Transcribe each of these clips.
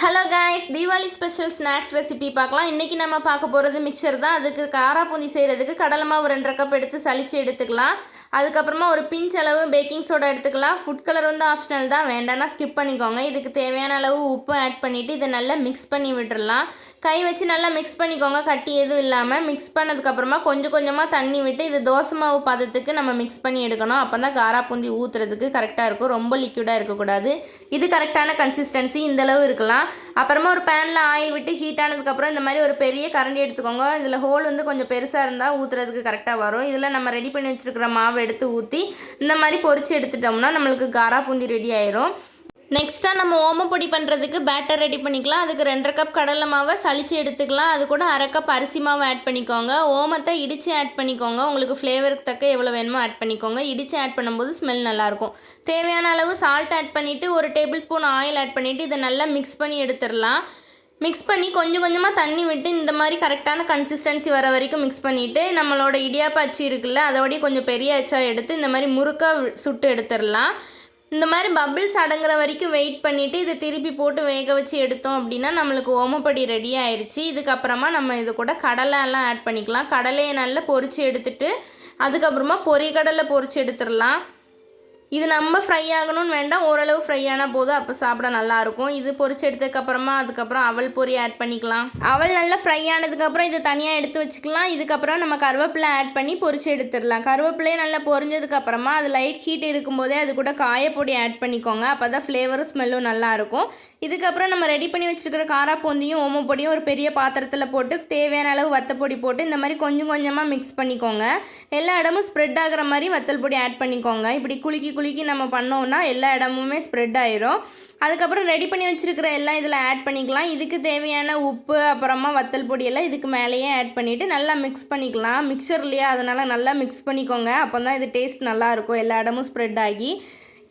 Hello guys, Deepavali special snacks recipe பார்க்கலாம். இன்றைக்கி நம்ம பார்க்க போகிறது மிக்சர் தான். அதுக்கு காரா பூந்தி செய்கிறதுக்கு கடலை மாவு 2 கப் எடுத்து சலிச்சு எடுத்துக்கலாம். அதுக்கப்புறமா ஒரு பிஞ்ச் அளவு பேக்கிங் சோடா எடுத்துக்கலாம். ஃபுட் கலர் வந்து ஆப்ஷனல் தான், வேண்டாம்னா ஸ்கிப் பண்ணிக்கோங்க. இதுக்கு தேவையான அளவு உப்பு ஆட் பண்ணிவிட்டு இதை நல்லா மிக்ஸ் பண்ணி விட்டுடலாம். கை வச்சு நல்லா மிக்ஸ் பண்ணிக்கோங்க, கட்டி எதுவும் இல்லாமல். மிக்ஸ் பண்ணதுக்கப்புறமா கொஞ்சம் கொஞ்சமாக தண்ணி விட்டு இது தோசை மாவு பதத்துக்கு நம்ம மிக்ஸ் பண்ணி எடுக்கணும். அப்போ தான் காரா பூந்தி ஊற்றுறதுக்கு கரெக்டாக இருக்கும். ரொம்ப லிக்விடாக இருக்கக்கூடாது. இது கரெக்டான கன்சிஸ்டன்சி இந்தளவு இருக்கலாம். அப்புறமா ஒரு பேனில் ஆயில் விட்டு ஹீட் ஆனதுக்கப்புறம் இந்த மாதிரி ஒரு பெரிய கரண்டி எடுத்துக்கோங்க. இதில் ஹோல் வந்து கொஞ்சம் பெருசாக இருந்தால் ஊற்றுறதுக்கு கரெக்டாக வரும். இதில் நம்ம ரெடி பண்ணி வச்சுருக்கிற மாவு எடுத்து ஊற்றி இந்த மாதிரி பொரிச்சு எடுத்துட்டோம்னா நம்மளுக்கு காரா பூந்தி ரெடி ஆயிரும். நெக்ஸ்ட்டாக நம்ம ஓமப்பொடி பண்ணுறதுக்கு பேட்டர் ரெடி பண்ணிக்கலாம். அதுக்கு 2 கப் கடலை மாவை சளிச்சு எடுத்துக்கலாம். அது கூட 1/2 கப் அரிசி மாவு ஆட் பண்ணிக்கோங்க. ஓமத்தை இடித்து ஆட் பண்ணிக்கோங்க. உங்களுக்கு ஃப்ளேவருக்கு தக்க எவ்வளோ வேணுமோ ஆட் பண்ணிக்கோங்க. இடித்து ஆட் பண்ணும்போது ஸ்மெல் நல்லாயிருக்கும். தேவையான அளவு சால்ட் ஆட் பண்ணிவிட்டு 1 டேபிள் ஸ்பூன் ஆயில் ஆட் பண்ணிவிட்டு இதை நல்லா மிக்ஸ் பண்ணி எடுத்துடலாம். மிக்ஸ் பண்ணி கொஞ்சம் கொஞ்சமாக தண்ணி விட்டு இந்த மாதிரி கரெக்டான கன்சிஸ்டன்சி வர வரைக்கும் மிக்ஸ் பண்ணிவிட்டு நம்மளோட இடியாப்ப அச்சு இருக்குல்ல, அதோடய கொஞ்சம் பெரிய அச்சாக எடுத்து இந்த மாதிரி முறுக்காக சுட்டு எடுத்துடலாம். இந்த மாதிரி பபிள்ஸ் அடங்குற வரைக்கும் வெயிட் பண்ணிவிட்டு இதை திருப்பி போட்டு வேக வச்சு எடுத்தோம் அப்படின்னா நம்மளுக்கு ஓமப்பொடி ரெடி ஆயிடுச்சு. இதுக்கப்புறமா நம்ம இது கூட கடலைலாம் ஆட் பண்ணிக்கலாம். கடலையை நல்லா பொரித்து எடுத்துட்டு அதுக்கப்புறமா பொரிகடலை பொரித்து எடுத்துடலாம். இது நம்ம ஃப்ரை ஆகணும்னு வேண்டாம், ஓரளவு ஃப்ரை ஆனால் போதும், அப்போ சாப்பிட நல்லாயிருக்கும். இது பொரிச்சு எடுத்ததுக்கப்புறமா அதுக்கப்புறம் அவல் பொரி ஆட் பண்ணிக்கலாம். அவல் நல்லா ஃப்ரை ஆனதுக்கப்புறம் இதை தனியாக எடுத்து வச்சுக்கலாம். இதுக்கப்புறம் நம்ம கருவேப்பிலை ஆட் பண்ணி பொரிச்சு எடுத்துடலாம். கருவேப்பிலையே நல்லா பொரிஞ்சதுக்கப்புறமா அது லைட் ஹீட் இருக்கும்போதே அது கூட காயப்பொடி ஆட் பண்ணிக்கோங்க. அப்போ தான் ஃப்ளேவரும் ஸ்மெல்லும் நல்லாயிருக்கும். இதுக்கப்புறம் நம்ம ரெடி பண்ணி வச்சுருக்கிற காரா பூந்தியும் ஓமப்பொடியும் ஒரு பெரிய பாத்திரத்தில் போட்டு தேவையான அளவு வத்தப்பொடி போட்டு இந்த மாதிரி கொஞ்சம் கொஞ்சமாக மிக்ஸ் பண்ணிக்கோங்க. எல்லா இடமும் ஸ்ப்ரெட் ஆகிற மாதிரி வத்தல் பொடி ஆட் பண்ணிக்கோங்க. இப்படி குலுக்கி நம்ம பண்ணோம்னா எல்லா இடமுமே ஸ்ப்ரெட் ஆயிரும். அதுக்கப்புறம் ரெடி பண்ணி வச்சுருக்கிற எல்லாம் இதில் ஆட் பண்ணிக்கலாம். இதுக்கு தேவையான உப்பு அப்புறமா வத்தல் பொடியெல்லாம் இதுக்கு மேலேயே ஆட் பண்ணிவிட்டு நல்லா மிக்ஸ் பண்ணிக்கலாம். மிக்சர் இல்லையா, அதனால் நல்லா மிக்ஸ் பண்ணிக்கோங்க. அப்போ தான் இது டேஸ்ட் நல்லாயிருக்கும், எல்லா இடமும் ஸ்ப்ரெட் ஆகி.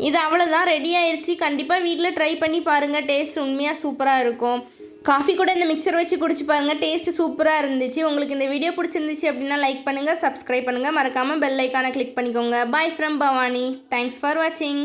இது அவ்வளோதான், ரெடி ஆயிடுச்சு. கண்டிப்பாக வீட்டில் ட்ரை பண்ணி பாருங்கள், டேஸ்ட் உண்மையாக சூப்பராக இருக்கும். காஃபி கூட இந்த மிக்சர் வச்சு குடிச்சு பாருங்கள், டேஸ்ட்டு சூப்பராக இருந்துச்சு. உங்களுக்கு இந்த வீடியோ பிடிச்சிருந்துச்சு அப்படின்னா லைக் பண்ணுங்கள், சப்ஸ்கிரைப் பண்ணுங்கள், மறக்காமல் பெல் ஐக்கானை கிளிக் பண்ணிக்கோங்க. Bye from Bhavani. Thanks for வாட்சிங்.